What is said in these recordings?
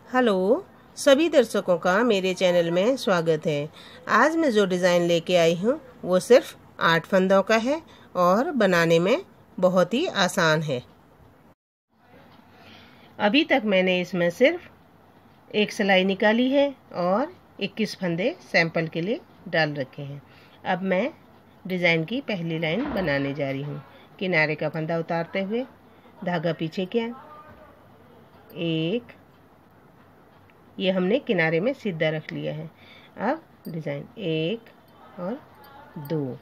Hello सभी दर्शकों का मेरे चैनल में स्वागत है। आज मैं जो डिज़ाइन लेके आई हूँ वो सिर्फ 8 फंदों का है और बनाने में बहुत ही आसान है। अभी तक मैंने इसमें सिर्फ एक सिलाई निकाली है और 21 फंदे सैंपल के लिए डाल रखे हैं। अब मैं डिज़ाइन की पहली लाइन बनाने जा रही हूँ। किनारे का फंदा उतारते हुए धागा पीछे किया, एक, ये हमने किनारे में सीधा रख लिया है। अब डिज़ाइन 1 और 2।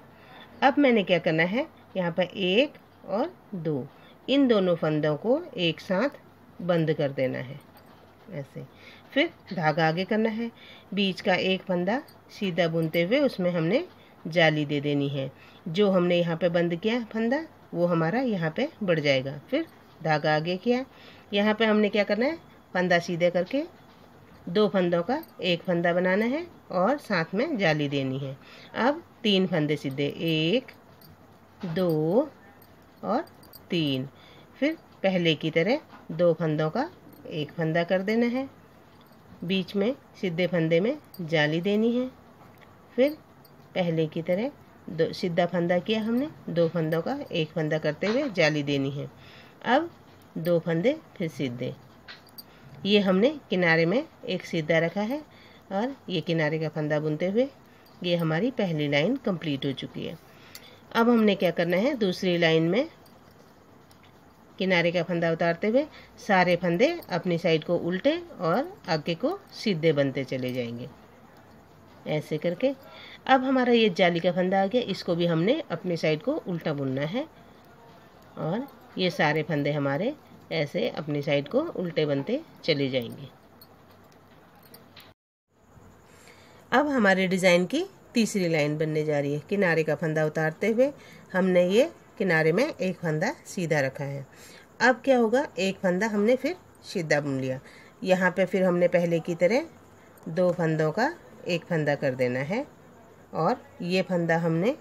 अब मैंने क्या करना है, यहाँ पर 1 और 2 इन दोनों फंदों को एक साथ बंद कर देना है ऐसे। फिर धागा आगे करना है, बीच का एक फंदा सीधा बुनते हुए उसमें हमने जाली दे देनी है। जो हमने यहाँ पे बंद किया फंदा वो हमारा यहाँ पे बढ़ जाएगा। फिर धागा आगे किया, यहाँ पे हमने क्या करना है, फंदा सीधे करके 2 फंदों का एक फंदा बनाना है और साथ में जाली देनी है। अब 3 फंदे सीधे, 1 2 और 3। फिर पहले की तरह 2 फंदों का एक फंदा कर देना है, बीच में सीधे फंदे में जाली देनी है। फिर पहले की तरह सीधा फंदा किया हमने, 2 फंदों का एक फंदा करते हुए जाली देनी है। अब 2 फंदे फिर सीधे, ये हमने किनारे में एक सीधा रखा है और ये किनारे का फंदा बुनते हुए ये हमारी पहली लाइन कंप्लीट हो चुकी है। अब हमने क्या करना है, दूसरी लाइन में किनारे का फंदा उतारते हुए सारे फंदे अपनी साइड को उल्टे और आगे को सीधे बनते चले जाएंगे ऐसे करके। अब हमारा ये जाली का फंदा आ गया, इसको भी हमने अपनी साइड को उल्टा बुनना है और ये सारे फंदे हमारे ऐसे अपनी साइड को उल्टे बनते चले जाएंगे। अब हमारे डिज़ाइन की तीसरी लाइन बनने जा रही है। किनारे का फंदा उतारते हुए हमने ये किनारे में एक फंदा सीधा रखा है। अब क्या होगा, एक फंदा हमने फिर सीधा बुन लिया। यहाँ पे फिर हमने पहले की तरह 2 फंदों का एक फंदा कर देना है और ये फंदा हमने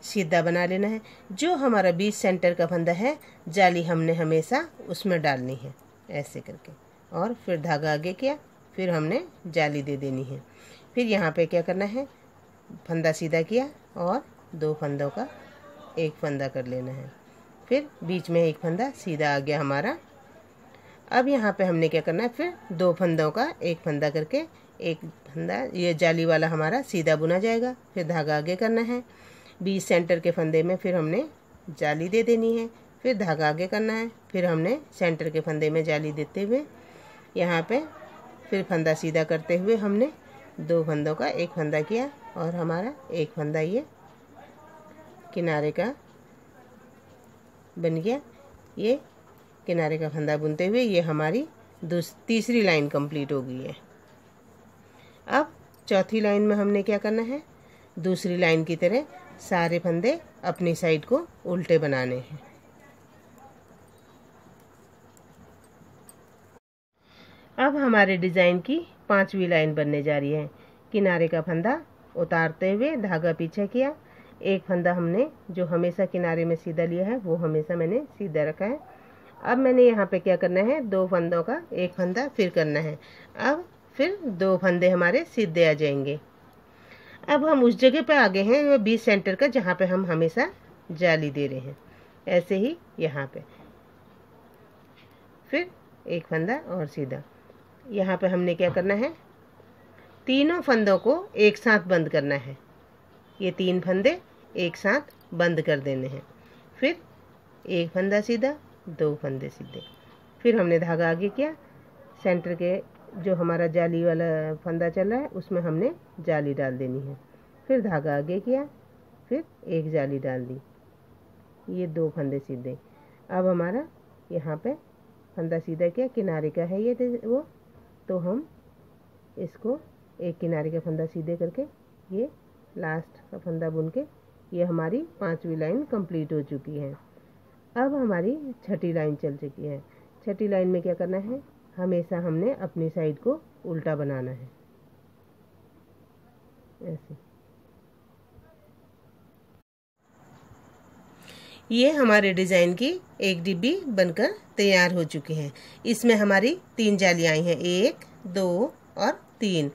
सीधा बना लेना है। जो हमारा बीच सेंटर का फंदा है, जाली हमने हमेशा उसमें डालनी है ऐसे करके। और फिर धागा आगे किया, फिर हमने जाली दे देनी है। फिर यहाँ पे क्या करना है, फंदा सीधा किया और 2 फंदों का एक फंदा कर लेना है। फिर बीच में एक फंदा सीधा आ गया हमारा। अब यहाँ पे हमने क्या करना है, फिर 2 फंदों का एक फंदा करके एक फंदा ये जाली वाला हमारा सीधा बुना जाएगा। फिर धागा आगे करना है, बीच सेंटर के फंदे में फिर हमने जाली दे देनी है। फिर धागा आगे करना है, फिर हमने सेंटर के फंदे में जाली देते हुए यहाँ पे फिर फंदा सीधा करते हुए हमने 2 फंदों का एक फंदा किया और हमारा एक फंदा ये किनारे का बन गया। ये किनारे का फंदा बुनते हुए ये हमारी तीसरी लाइन कंप्लीट हो गई है। अब चौथी लाइन में हमने क्या करना है, दूसरी लाइन की तरह सारे फंदे अपनी साइड को उल्टे बनाने हैं। अब हमारे डिज़ाइन की 5वीं लाइन बनने जा रही है। किनारे का फंदा उतारते हुए धागा पीछे किया, एक फंदा हमने जो हमेशा किनारे में सीधा लिया है वो हमेशा मैंने सीधा रखा है। अब मैंने यहाँ पे क्या करना है, 2 फंदों का एक फंदा फिर करना है। अब फिर 2 फंदे हमारे सीधे आ जाएंगे। अब हम उस जगह पे आ गए हैं वो बीच सेंटर का जहाँ पे हम हमेशा जाली दे रहे हैं। ऐसे ही यहाँ पे फिर एक फंदा और सीधा। यहाँ पे हमने क्या करना है, तीनों फंदों को एक साथ बंद करना है। ये 3 फंदे एक साथ बंद कर देने हैं। फिर एक फंदा सीधा, 2 फंदे सीधे। फिर हमने धागा आगे किया, सेंटर के जो हमारा जाली वाला फंदा चल रहा है उसमें हमने जाली डाल देनी है। फिर धागा आगे किया, फिर एक जाली डाल दी, ये 2 फंदे सीधे। अब हमारा यहाँ पे फंदा सीधा किया, किनारे का है ये वो, तो हम इसको एक किनारे का फंदा सीधे करके ये लास्ट का फंदा बुन के ये हमारी 5वीं लाइन कंप्लीट हो चुकी है। अब हमारी छठी लाइन चल चुकी है। छठी लाइन में क्या करना है, हमेशा हमने अपनी साइड को उल्टा बनाना है ऐसे। ये हमारे डिज़ाइन की एक डिब्बी बनकर तैयार हो चुकी है। इसमें हमारी 3 जाली आई हैं, 1, 2 और 3।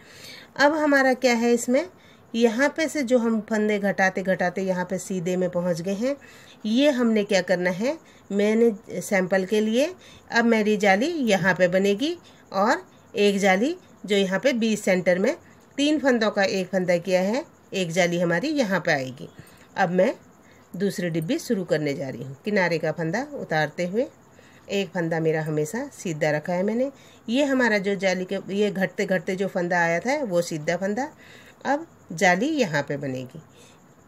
अब हमारा क्या है, इसमें यहाँ पे से जो हम फंदे घटाते घटाते यहाँ पे सीधे में पहुँच गए हैं। ये हमने क्या करना है, मैंने सैंपल के लिए अब मेरी जाली यहाँ पे बनेगी और एक जाली जो यहाँ पे 20 सेंटर में 3 फंदों का एक फंदा किया है, एक जाली हमारी यहाँ पे आएगी। अब मैं दूसरी डिब्बी शुरू करने जा रही हूँ। किनारे का फंदा उतारते हुए एक फंदा मेरा हमेशा सीधा रखा है मैंने। ये हमारा जो जाली के ये घटते घटते जो फंदा आया था वो सीधा फंदा। अब जाली यहाँ पे बनेगी।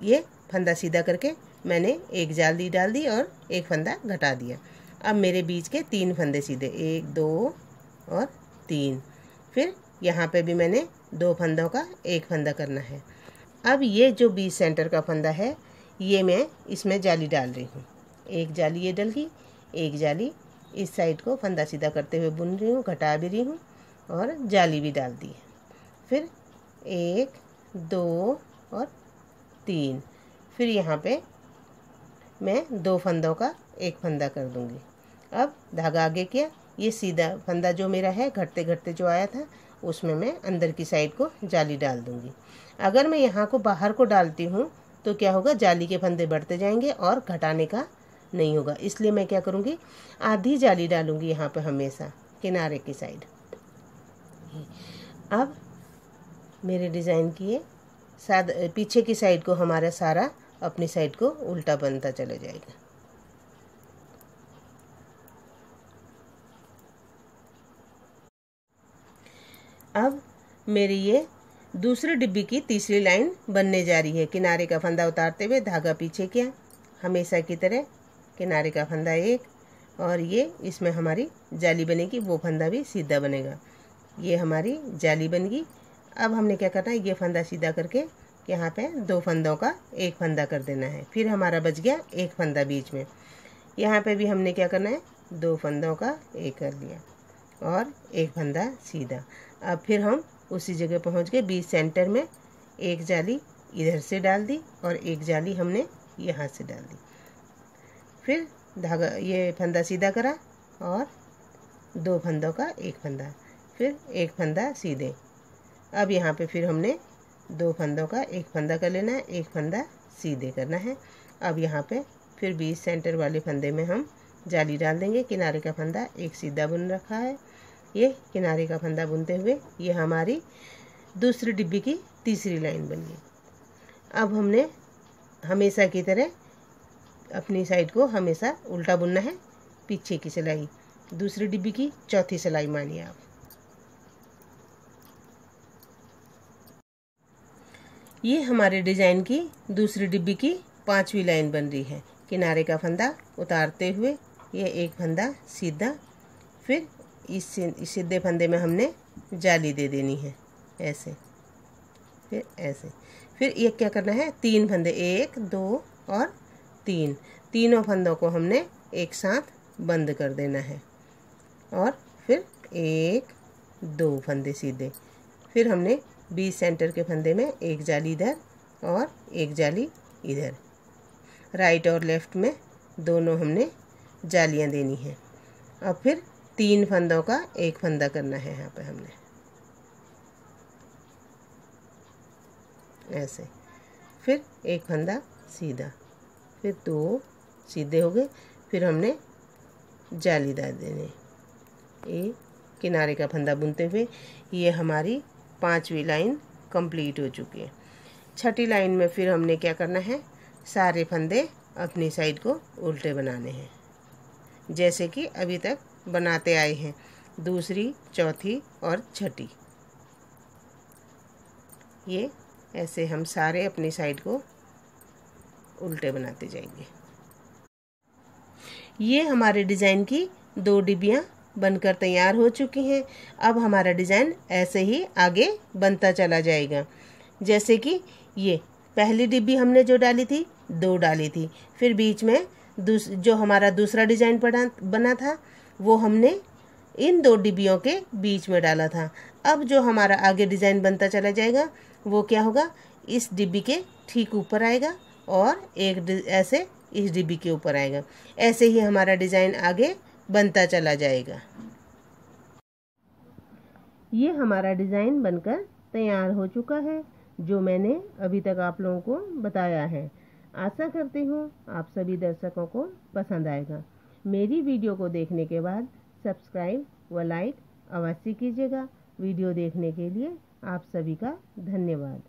ये फंदा सीधा करके मैंने एक जाली डाल दी और एक फंदा घटा दिया। अब मेरे बीच के 3 फंदे सीधे, 1, 2 और 3। फिर यहाँ पे भी मैंने 2 फंदों का एक फंदा करना है। अब ये जो 20 सेंटर का फंदा है, ये मैं इसमें जाली डाल रही हूँ। एक जाली ये डल गई, एक जाली इस साइड को फंदा सीधा करते हुए बुन रही हूँ, घटा भी रही हूँ और जाली भी डाल दी है। फिर 1, 2 और 3। फिर यहाँ पे मैं 2 फंदों का एक फंदा कर दूँगी। अब धागा आगे किया, ये सीधा फंदा जो मेरा है घटते घटते जो आया था उसमें मैं अंदर की साइड को जाली डाल दूँगी। अगर मैं यहाँ को बाहर को डालती हूँ तो क्या होगा, जाली के फंदे बढ़ते जाएंगे और घटाने का नहीं होगा। इसलिए मैं क्या करूँगी, आधी जाली डालूँगी यहाँ पे हमेशा किनारे की साइड। अब मेरे डिज़ाइन की ये पीछे की साइड को हमारा सारा अपनी साइड को उल्टा बनता चला जाएगा। अब मेरी ये दूसरी डिब्बी की तीसरी लाइन बनने जा रही है। किनारे का फंदा उतारते हुए धागा पीछे किया, हमेशा की तरह किनारे का फंदा एक, और ये इसमें हमारी जाली बनेगी, वो फंदा भी सीधा बनेगा। ये हमारी जाली बन गई। अब हमने क्या करना है, ये फंदा सीधा करके यहाँ पे 2 फंदों का एक फंदा कर देना है। फिर हमारा बच गया एक फंदा बीच में। यहाँ पे भी हमने क्या करना है, 2 फंदों का एक कर लिया और एक फंदा सीधा। अब फिर हम उसी जगह पहुँच गए, 20 सेंटर में एक जाली इधर से डाल दी और एक जाली हमने यहाँ से डाल दी। फिर धागा ये फंदा सीधा करा और 2 फंदों का एक फंदा, फिर एक फंदा सीधे। अब यहाँ पे फिर हमने 2 फंदों का एक फंदा कर लेना है, एक फंदा सीधे करना है। अब यहाँ पे फिर 20 सेंटर वाले फंदे में हम जाली डाल देंगे। किनारे का फंदा एक सीधा बुन रखा है, ये किनारे का फंदा बुनते हुए ये हमारी दूसरी डिब्बी की तीसरी लाइन बन गई। अब हमने हमेशा की तरह अपनी साइड को हमेशा उल्टा बुनना है। पीछे की सिलाई दूसरी डिब्बी की चौथी सिलाई मानिए आप। ये हमारे डिज़ाइन की दूसरी डिब्बी की 5वीं लाइन बन रही है। किनारे का फंदा उतारते हुए ये एक फंदा सीधा, फिर इस सीधे फंदे में हमने जाली दे देनी है ऐसे, फिर ऐसे। फिर ये क्या करना है, 3 फंदे, 1, 2 और 3, तीनों फंदों को हमने एक साथ बंद कर देना है और फिर 1, 2 फंदे सीधे। फिर हमने 20 सेंटर के फंदे में एक जाली इधर और एक जाली इधर, राइट और लेफ्ट में दोनों हमने जालियां देनी है। अब फिर 3 फंदों का एक फंदा करना है यहाँ पे हमने ऐसे, फिर एक फंदा सीधा, फिर 2 सीधे हो गए। फिर हमने जालीदार देने, ये किनारे का फंदा बुनते हुए ये हमारी 5वीं लाइन कंप्लीट हो चुकी है। 6ठी लाइन में फिर हमने क्या करना है, सारे फंदे अपनी साइड को उल्टे बनाने हैं जैसे कि अभी तक बनाते आए हैं, दूसरी, चौथी और 6ठी। ये ऐसे हम सारे अपनी साइड को उल्टे बनाते जाएंगे। ये हमारे डिज़ाइन की 2 डिब्बियाँ बनकर तैयार हो चुकी हैं। अब हमारा डिज़ाइन ऐसे ही आगे बनता चला जाएगा। जैसे कि ये पहली डिब्बी हमने जो डाली थी, 2 डाली थी, फिर बीच में जो हमारा दूसरा डिज़ाइन बना था वो हमने इन 2 डिब्बियों के बीच में डाला था। अब जो हमारा आगे डिज़ाइन बनता चला जाएगा वो क्या होगा, इस डिब्बी के ठीक ऊपर आएगा और एक ऐसे इस डिब्बी के ऊपर आएगा। ऐसे ही हमारा डिज़ाइन आगे बनता चला जाएगा। ये हमारा डिज़ाइन बनकर तैयार हो चुका है, जो मैंने अभी तक आप लोगों को बताया है। आशा करती हूँ आप सभी दर्शकों को पसंद आएगा। मेरी वीडियो को देखने के बाद सब्सक्राइब व लाइक अवश्य कीजिएगा। वीडियो देखने के लिए आप सभी का धन्यवाद।